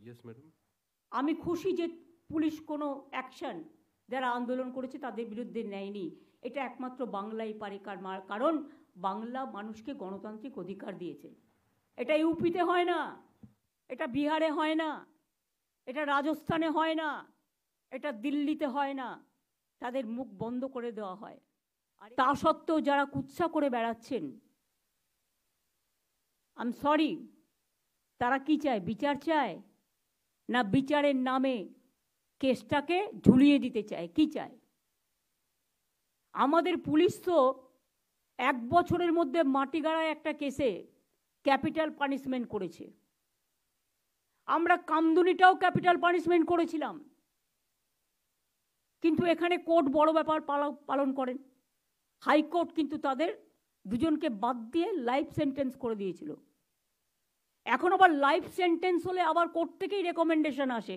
Yes, madam. আমি খুশি যে পুলিশ কোনো অ্যাকশন যারা আন্দোলন করেছে তাদের বিরুদ্ধে নেয়নি। এটা একমাত্র বাংলাই পারে, কারণ বাংলা মানুষকে গণতান্ত্রিক অধিকার দিয়েছে। এটা ইউপিতে হয় না, এটা বিহারে হয় না, এটা রাজস্থানে হয় না, এটা দিল্লিতে হয় না। তাদের মুখ বন্ধ করে দেওয়া হয়। আর তা সত্ত্বেও যারা কুৎসা করে বেড়াচ্ছেন, আই এম সরি, তারা কি চায়? বিচার চায় না বিচারের নামে কেসটাকে ঝুলিয়ে দিতে চায়? কি চায়? আমাদের পুলিশ তো 1 বছরের মধ্যে মাটিগাড়ায় একটা কেসে ক্যাপিটাল পানিশমেন্ট করেছে। আমরা কামদুনিটাও ক্যাপিটাল পানিশমেন্ট করেছিলাম, কিন্তু এখানে কোর্ট বড় ব্যাপার পালন করেন। হাইকোর্ট কিন্তু তাদের দুজনকে বাদ দিয়ে লাইফ সেন্টেন্স করে দিয়েছিল। এখন আবার লাইফ সেন্টেন্স হলে আবার কোর্ট থেকেই রেকমেন্ডেশন আসে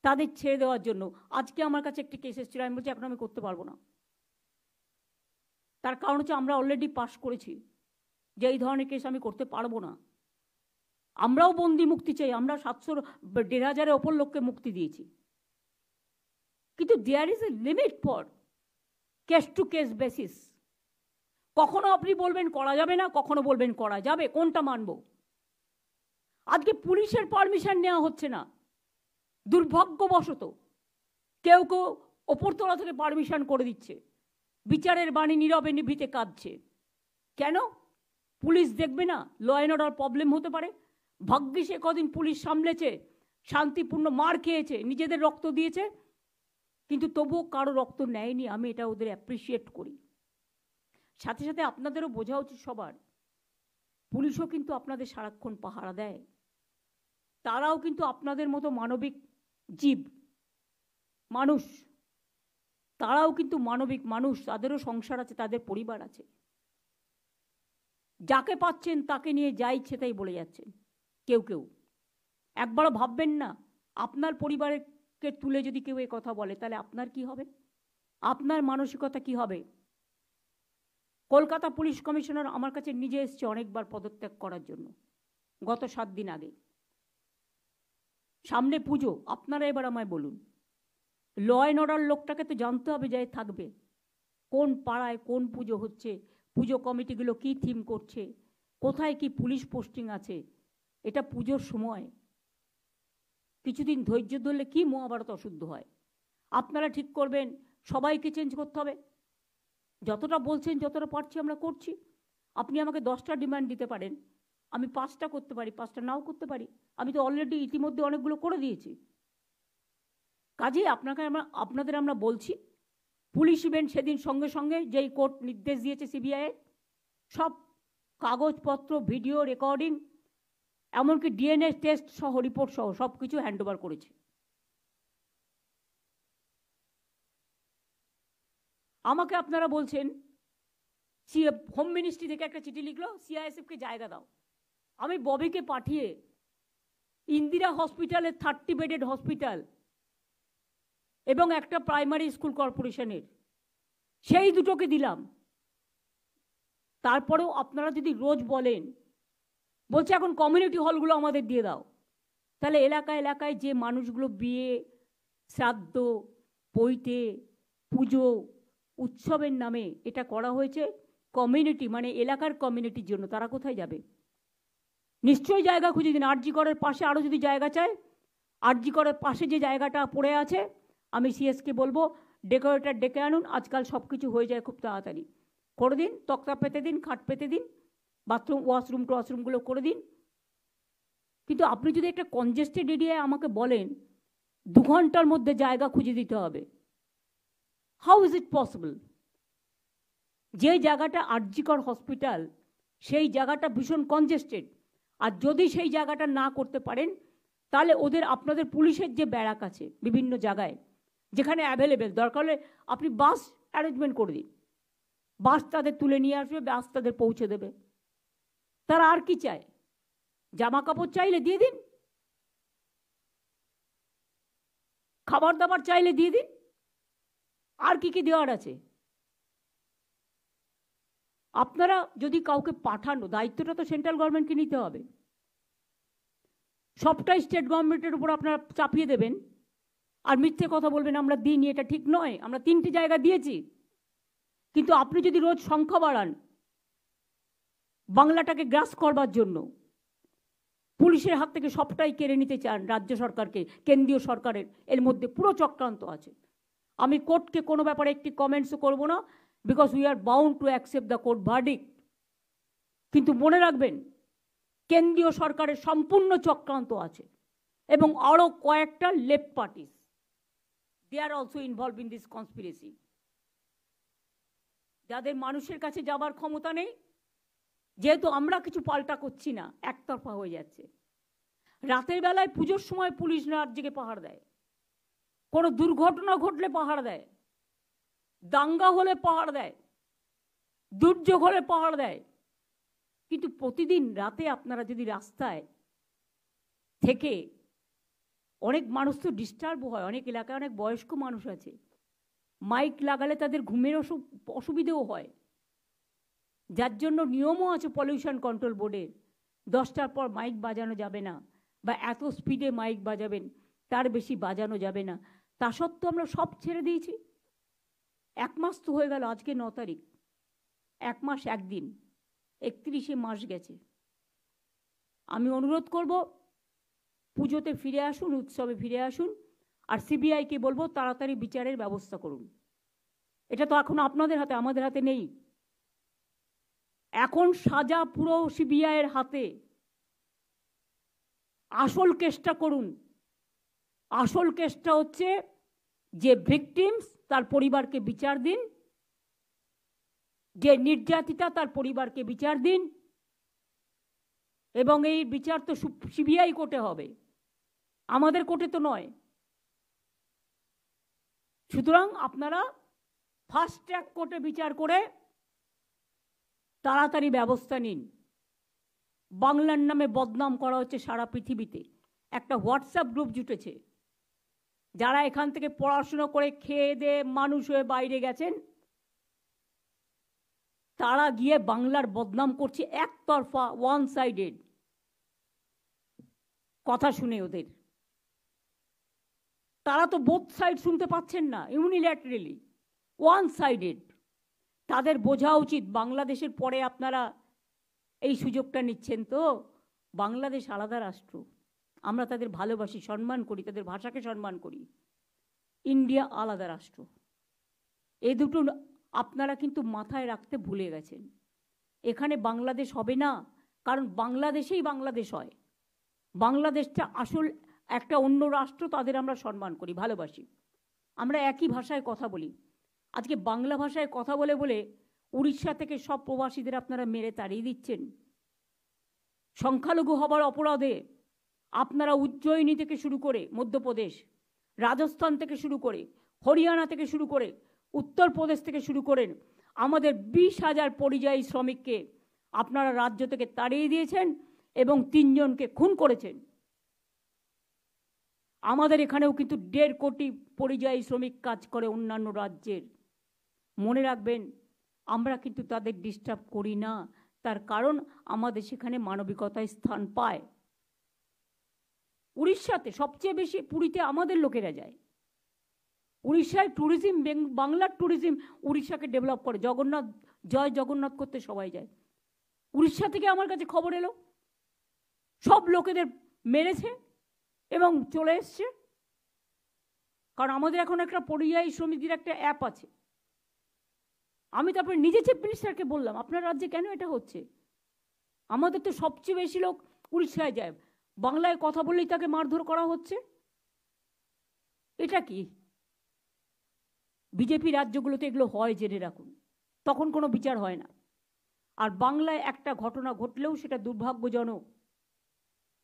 তাদের ছেড়ে দেওয়ার জন্য। আজকে আমার কাছে একটি কেস এসেছিল, আমি বলছি এখন আমি করতে পারবো না। তার কারণ হচ্ছে আমরা অলরেডি পাস করেছি যে এই ধরনের কেস আমি করতে পারবো না। আমরাও বন্দি মুক্তি চাই, আমরা 700-1500 ওপর লোককে মুক্তি দিয়েছি, কিন্তু there is a limit for case to case basis. কখনো আপনি বলবেন করা যাবে না, কখনো বলবেন করা যাবে, কোনটা মানব? আজকে পুলিশের পারমিশন নেওয়া হচ্ছে না, দুর্ভাগ্যবশত কেউ কেউ ওপরতলা থেকে পারমিশন করে দিচ্ছে। বিচারের বাণী নীরবে নিভৃতে কাঁদছে। কেন? পুলিশ দেখবে না ল অ্যান্ড অর্ডার প্রবলেম হতে পারে? ভাগ্যিস কদিন পুলিশ সামলেছে, শান্তিপূর্ণ, মার খেয়েছে, নিজেদের রক্ত দিয়েছে, কিন্তু তবুও কারো রক্ত নেয়নি। আমি এটা ওদের অ্যাপ্রিসিয়েট করি। সাথে সাথে আপনাদেরও বোঝা উচিত সবার, পুলিশও কিন্তু আপনাদের সারাক্ষণ পাহারা দেয়। তারাও কিন্তু আপনাদের মতো মানবিক জীব, মানুষ। তারাও কিন্তু মানবিক মানুষ, তাদেরও সংসার আছে, তাদের পরিবার আছে। যাকে পাচ্ছেন তাকে নিয়ে যা ইচ্ছে তাই বলে যাচ্ছেন কেউ কেউ। একবারও ভাববেন না আপনার পরিবারকে তুলে যদি কেউ এই কথা বলে তাহলে আপনার কি হবে, আপনার মানসিকতা কি হবে? কলকাতা পুলিশ কমিশনার আমার কাছে নিজে এসছে অনেকবার পদত্যাগ করার জন্য, গত 7 দিন আগে। সামনে পুজো, আপনারা এবার আমায় বলুন, ল অ্যান্ড অর্ডার লোকটাকে তো জানতে হবে যে থাকবে কোন পাড়ায় কোন পুজো হচ্ছে, পুজো কমিটিগুলো কি থিম করছে, কোথায় কি পুলিশ পোস্টিং আছে। এটা পুজোর সময়, কিছুদিন ধৈর্য ধরলে কি মহাভারত অশুদ্ধ হয়। আপনারা ঠিক করবেন সবাইকে চেঞ্জ করতে হবে। যতটা বলছেন, যতটা পারছি আমরা করছি। আপনি আমাকে 10টা ডিমান্ড দিতে পারেন, আমি 5টা করতে পারি, 5টা নাও করতে পারি। আমি তো অলরেডি ইতিমধ্যে অনেকগুলো করে দিয়েছি। কাজেই আপনাদের আমরা বলছি, পুলিশ ইভেন্ট সেদিন সঙ্গে সঙ্গে যেই কোর্ট নির্দেশ দিয়েছে সিবিআই, সব কাগজপত্র, ভিডিও রেকর্ডিং, এমনকি ডিএনএ টেস্ট সহ, রিপোর্ট সহ সব কিছু হ্যান্ডওভার করেছে। আমাকে আপনারা বলছেন হোম মিনিস্ট্রি থেকে একটা চিঠি লিখলো সিআইএসএফকে জায়গা দাও। আমি ববিকে পাঠিয়ে ইন্দিরা হসপিটালের 30 বেডেড হসপিটাল এবং একটা প্রাইমারি স্কুল কর্পোরেশনের সেই দুটোকে দিলাম। তারপরেও আপনারা যদি রোজ বলেন, বলছে এখন কমিউনিটি হলগুলো আমাদের দিয়ে দাও, তাহলে এলাকায় এলাকায় যে মানুষগুলো বিয়ে, শ্রাদ্ধ, পৈতে, পুজো, উৎসবের নামে এটা করা হয়েছে কমিউনিটি, মানে এলাকার কমিউনিটির জন্য, তারা কোথায় যাবে? নিশ্চয়ই জায়গা খুঁজে দিন। আরজি করের পাশে আরও যদি জায়গা চায়, আরজি করের পাশে যে জায়গাটা পড়ে আছে, আমি সিএসকে বলবো ডেকোরেটর ডেকে আনুন। আজকাল সব কিছু হয়ে যায় খুব তাড়াতাড়ি, করে দিন। তক্তা পেতে দিন, খাট পেতে দিন, বাথরুম, ওয়াশরুম টওয়াশরুমগুলো করে দিন। কিন্তু আপনি যদি একটা কনজেস্টেড এরিয়ায় আমাকে বলেন 2 ঘন্টার মধ্যে জায়গা খুঁজে দিতে হবে, হাউ ইজ ইট পসিবল? যে জায়গাটা আরজিকর হসপিটাল, সেই জায়গাটা ভীষণ কনজেস্টেড। আর যদি সেই জায়গাটা না করতে পারেন, তাহলে আপনাদের পুলিশের যে ব্যারাক আছে বিভিন্ন জায়গায়, যেখানে অ্যাভেলেবেল, দরকার হলে আপনি বাস অ্যারেঞ্জমেন্ট করে দিন, বাস তাদের তুলে নিয়ে আসবে, বাস তাদের পৌঁছে দেবে। তারা আর কি চায়? জামা কাপড় চাইলে দিয়ে দিন, খাবার দাবার চাইলে দিয়ে দিন, আর কি কি দেওয়ার আছে? আপনারা যদি কাউকে পাঠানো, দায়িত্বটা তো সেন্ট্রাল গভর্নমেন্টকে নিতে হবে। সবটাই স্টেট গভর্নমেন্টের উপর আপনারা চাপিয়ে দেবেন আর মিথ্যে কথা বলবেন আমরা দিইনি, এটা ঠিক নয়। আমরা 3টি জায়গা দিয়েছি, কিন্তু আপনি যদি রোজ সংখ্যা বাড়ান বাংলাটাকে গ্রাস করবার জন্য, পুলিশের হাত থেকে সবটাই কেড়ে নিতে চান রাজ্য সরকারকে, কেন্দ্রীয় সরকারের এর মধ্যে পুরো চক্রান্ত আছে। আমি কোর্টকে কোনো ব্যাপারে একটি কমেন্টসও করব না, because we are bound to accept the court verdict. কিন্তু মনে রাখবেন কেন্দ্রীয় সরকারের সম্পূর্ণ চক্রান্ত আছে এবং আরও কয়েকটা left parties, they are also involve in this conspiracy, যাদের মানুষের কাছে যাবার ক্ষমতা নেই। যেহেতু আমরা কিছু পাল্টা করছি না, একতরফা হয়ে যাচ্ছে। রাতের বেলায় পুজোর সময় পুলিশ রাজ্যকে পাহাড় দেয়, কোনো দুর্ঘটনা ঘটলে পাহাড় দেয়, দাঙ্গা হলে পাহাড় দেয়, দুর্যোগ হলে পাহাড় দেয়। কিন্তু প্রতিদিন রাতে আপনারা যদি রাস্তায় থেকে, অনেক মানুষ তো ডিস্টার্ব হয়, অনেক এলাকায় অনেক বয়স্ক মানুষ আছে, মাইক লাগালে তাদের ঘুমের অসুবিধেও হয়, যার জন্য নিয়মও আছে পলিউশন কন্ট্রোল বোর্ডের, 10টার পর মাইক বাজানো যাবে না, বা এত স্পিডে মাইক বাজাবেন তার বেশি বাজানো যাবে না। তা সত্ত্বেও আমরা সব ছেড়ে দিয়েছি। 1 মাস তো হয়ে গেল, আজকে 9 তারিখ, 1 মাস 1 দিন, 31শে মাস গেছে। আমি অনুরোধ করব পুজোতে ফিরে আসুন, উৎসবে ফিরে আসুন, আর সিবিআইকে বলবো তাড়াতাড়ি বিচারের ব্যবস্থা করুন। এটা তো এখন আপনাদের হাতে, আমাদের হাতে নেই। এখন সাজা পুরো সিবিআইয়ের হাতে। আসল কেসটা করুন। আসল কেসটা হচ্ছে যে ভিকটিমস তার পরিবারকে বিচার দিন, যে নির্যাতিতা তার পরিবারকে বিচার দিন, এবং এই বিচার তো সিবিআই কোর্টে হবে, আমাদের কোর্টে তো নয়। সুতরাং আপনারা ফাস্ট ট্র্যাক কোর্টে বিচার করে তাড়াতাড়ি ব্যবস্থা নিন। বাংলার নামে বদনাম করা হচ্ছে সারা পৃথিবীতে। একটা হোয়াটসঅ্যাপ গ্রুপ জুটেছে, যারা এখান থেকে পড়াশুনো করে খেয়ে দিয়ে মানুষ হয়ে বাইরে গেছেন, তারা গিয়ে বাংলার বদনাম করছে একতরফা, ওয়ান সাইডেড কথা শুনে ওদের। তারা তো বোথ সাইড শুনতে পাচ্ছেন না, ইউনিল্যাটারালি, ওয়ান সাইডেড। তাদের বোঝা উচিত বাংলাদেশের পরে আপনারা এই সুযোগটা নিচ্ছেন। তো বাংলাদেশ আলাদা রাষ্ট্র, আমরা তাদের ভালোবাসি, সম্মান করি, তাদের ভাষাকে সম্মান করি। ইন্ডিয়া আলাদা রাষ্ট্র। এই দুটো আপনারা কিন্তু মাথায় রাখতে ভুলে গেছেন। এখানে বাংলাদেশ হবে না, কারণ বাংলাদেশেই বাংলাদেশ হয়। বাংলাদেশটা আসল একটা অন্য রাষ্ট্র, তাদের আমরা সম্মান করি, ভালোবাসি, আমরা একই ভাষায় কথা বলি। আজকে বাংলা ভাষায় কথা বলে বলে উড়িষ্যা থেকে সব প্রবাসীদের আপনারা মেরে তাড়িয়ে দিচ্ছেন। সংখ্যালঘু হবার অপরাধে আপনারা উজ্জয়িনী থেকে শুরু করে মধ্যপ্রদেশ, রাজস্থান থেকে শুরু করে, হরিয়ানা থেকে শুরু করে, উত্তরপ্রদেশ থেকে শুরু করেন, আমাদের 20,000 পরিযায়ী শ্রমিককে আপনারা রাজ্য থেকে তাড়িয়ে দিয়েছেন এবং 3 জনকে খুন করেছেন। আমাদের এখানেও কিন্তু 1.5 কোটি পরিযায়ী শ্রমিক কাজ করে অন্যান্য রাজ্যের। মনে রাখবেন, আমরা কিন্তু তাদের ডিস্টার্ব করি না, তার কারণ আমাদের সেখানে মানবিকতায় স্থান পায়। উড়িষ্যাতে সবচেয়ে বেশি, পুরীতে আমাদের লোকেরা যায়। উড়িষ্যায় ট্যুরিজম, বাংলার ট্যুরিজম উড়িষ্যাকে ডেভেলপ করে। জগন্নাথ, জয় জগন্নাথ করতে সবাই যায়। উড়িষ্যা থেকে আমার কাছে খবর এলো সব লোকেদের মেরেছে এবং চলে এসছে। কারণ আমাদের এখন একটা পরিযায়ী শ্রমিকদের একটা অ্যাপ আছে। আমি তারপরে নিজে চিফ মিনিস্টারকে বললাম, আপনার রাজ্যে কেন এটা হচ্ছে? আমাদের তো সবচেয়ে বেশি লোক উড়িষ্যায় যায়, বাংলায় কথা বললেই তাকে মারধর করা হচ্ছে। এটা কি? বিজেপি রাজ্যগুলোতে এগুলো হয়, জেনে রাখুন, তখন কোনো বিচার হয় না। আর বাংলায় একটা ঘটনা ঘটলেও সেটা দুর্ভাগ্যজনক,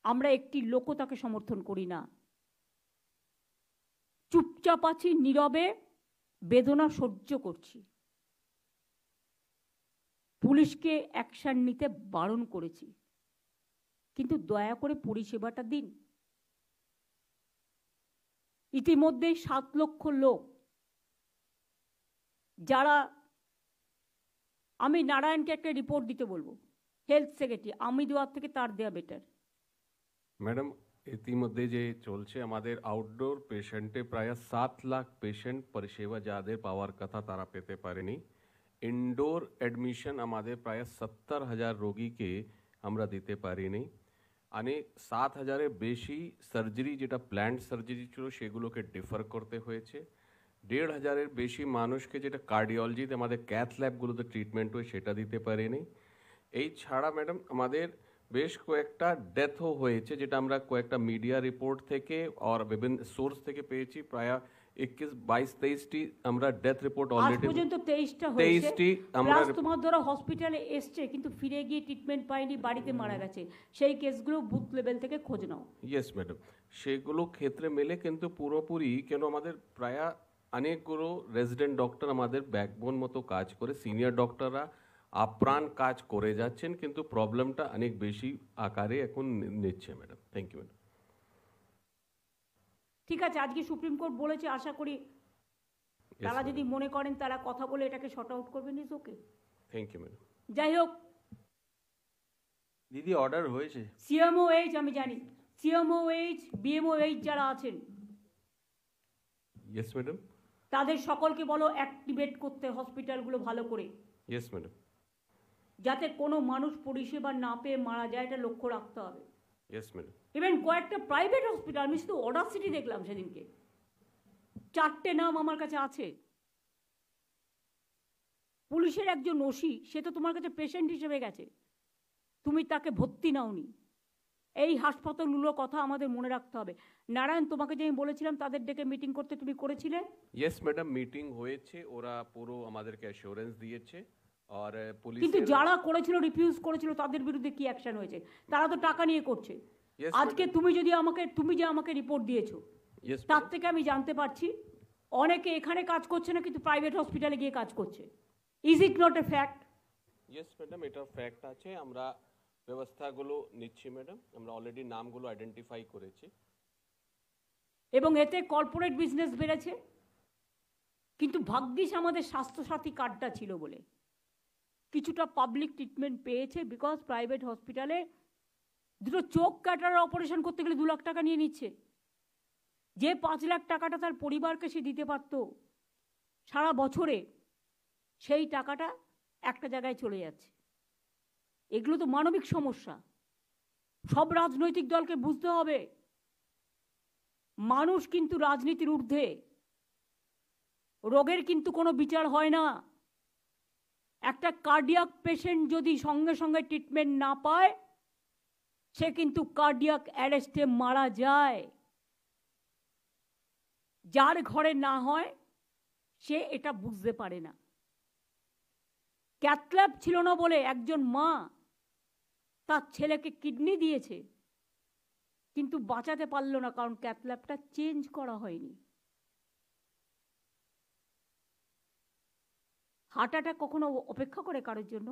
আমরা একটি লোকও তাকে সমর্থন করি না। চুপচাপ আছি, নীরবে বেদনা সহ্য করছি। পুলিশকে অ্যাকশন নিতে বারণ করেছি, কিন্তু দয়া করে পরিষেবাটা দিন। ইতিমধ্যে 7 লক্ষ লোক যারা, আমি নারায়ণকে একটা রিপোর্ট দিতে বলবো, হেলথ সেক্রেটারি, আমি দেওয়ার থেকে তার দেওয়া বেটার। ম্যাডাম, ইতিমধ্যে যে চলছে আমাদের আউটডোর পেশেন্টে প্রায় 7 লাখ পেশেন্ট পরিষেবা যাদের পাওয়ার কথা তারা পেতে পারেনি। ইনডোর অ্যাডমিশন আমাদের প্রায় 70,000 রোগীকে আমরা দিতে পারিনি। অনেক 7,000-এর বেশি সার্জারি যেটা প্ল্যান্ড সার্জারি ছিল সেগুলোকে ডিফার করতে হয়েছে। 1,500-এর বেশি মানুষকে যেটা কার্ডিওলজিতে আমাদের ক্যাথ ল্যাবগুলোতে ট্রিটমেন্ট হয় সেটা দিতে পারিনি। এই ছাড়া ম্যাডাম আমাদের বেশ কয়েকটা ডেথও হয়েছে, যেটা আমরা কয়েকটা মিডিয়া রিপোর্ট থেকে আর বিভিন্ন সোর্স থেকে পেয়েছি। প্রায় 21, 22, 23টি আমরা ডেথ রিপোর্ট আজ অলরেডি পর্যন্ত 23টা হয়েছে। 23টি আমরা প্লাস তোমার ধরো হসপিটালে এসছে কিন্তু ফিরে গিয়ে ট্রিটমেন্ট পায়নি, বাড়িতে মারা গেছে, সেই কেসগুলো বুথ লেভেল থেকে খোঁজ নাও। ইয়েস ম্যাডাম, সেগুলো ক্ষেত্রে মেলে কিন্তু পুরোপুরি কেন আমাদের প্রায় অনেকগুলো রেজিডেন্ট ডক্টর আমাদের ব্যাকবোন মতো কাজ করে, সিনিয়র ডক্টররা আপ্রাণ কাজ করে যাচ্ছেন, কিন্তু প্রবলেমটা অনেক বেশি আকারে এখন নিচ্ছে ম্যাডাম। Thank you madam. ঠিক আছে, আজকে সুপ্রিম কোর্ট বলেছে, আশা করি তারা যদি মনে করেন তারা কথা বলে এটাকে শর্ট আউট করবেন। Is okay. Thank you madam. যাই হোক, দিদি অর্ডার হয়েছে। সিএমওএইচ আমি জানি, সিএমওএইচ বিএমওএইচ যারা আছেন ইয়েস ম্যাডাম। তাদের সকলকে বলো অ্যাক্টিভেট করতে হসপিটালগুলো ভালো করে, ইয়েস ম্যাডাম। যাতে কোনো মানুষ পরিষেবা না পেয়ে মারা যায়, এটা লক্ষ্য রাখতে হবে। Yes madam. ইভেন কয়েকটা প্রাইভেট হসপিটাল, আমি শুধু অর্ডার সিটি দেখলাম সেদিনকে, 4টে নাম আমার কাছে আছে। পুলিশের একজন ওসি, সে তো তোমার কাছে পেশেন্ট হিসেবে গেছে, তুমি তাকে ভর্তি নাওনি। এই হাসপাতালগুলোর কথা আমাদের মনে রাখতে হবে। নারায়ণ, তোমাকে যে আমি বলেছিলাম তাদের ডেকে মিটিং করতে, তুমি করেছিলে? ইয়েস ম্যাডাম, মিটিং হয়েছে, ওরা পুরো আমাদেরকে অ্যাসিওরেন্স দিয়েছে। আর পুলিশ কিন্তু যারা করেছিল, রিফিউজ করেছিল, তাদের বিরুদ্ধে কি অ্যাকশন হয়েছে? তারা তো টাকা নিয়ে করছে। আজকে তুমি যে আমাকে রিপোর্ট দিয়েছো, তার থেকে আমি জানতে পারছি অনেকে এখানে কাজ করছে না, কিন্তু প্রাইভেট হসপিটালে গিয়ে কাজ করছে। Is it not a fact? Yes madam, এটা ফ্যাক্ট আছে। আমরা ব্যবস্থাগুলো নিচ্ছি ম্যাডাম, আমরা অলরেডি নামগুলো আইডেন্টিফাই করেছি। এবং এতে কর্পোরেট বিজনেস বেড়েছে। কিন্তু ভাগ্যিস আমাদের স্বাস্থ্যসাথী কার্ডটা ছিল বলে কিছুটা পাবলিক ট্রিটমেন্ট পেয়েছে। বিকজ প্রাইভেট হসপিটালে দুটো চোখ কাটার অপারেশন করতে গেলে 2 লাখ টাকা নিয়ে নিচ্ছে। যে 5 লাখ টাকাটা তার পরিবারকে সে দিতে পারত সারা বছরে, সেই টাকাটা একটা জায়গায় চলে যাচ্ছে। এগুলো তো মানবিক সমস্যা। সব রাজনৈতিক দলকে বুঝতে হবে, মানুষ কিন্তু রাজনীতির ঊর্ধ্বে। রোগের কিন্তু কোনো বিচার হয় না। একটা কার্ডিয়াক পেশেন্ট যদি সঙ্গে সঙ্গে ট্রিটমেন্ট না পায়, সে কিন্তু কার্ডিয়াক অ্যারেস্টে মারা যায়। যার ঘরে না হয় সে এটা বুঝতে পারে না। ক্যাথল্যাব ছিল না বলে একজন মা তার ছেলেকে কিডনি দিয়েছে, কিন্তু বাঁচাতে পারল না, কারণ ক্যাথল্যাবটা চেঞ্জ করা হয়নি। হার্ট অ্যাটাক কখনো অপেক্ষা করে কারোর জন্য?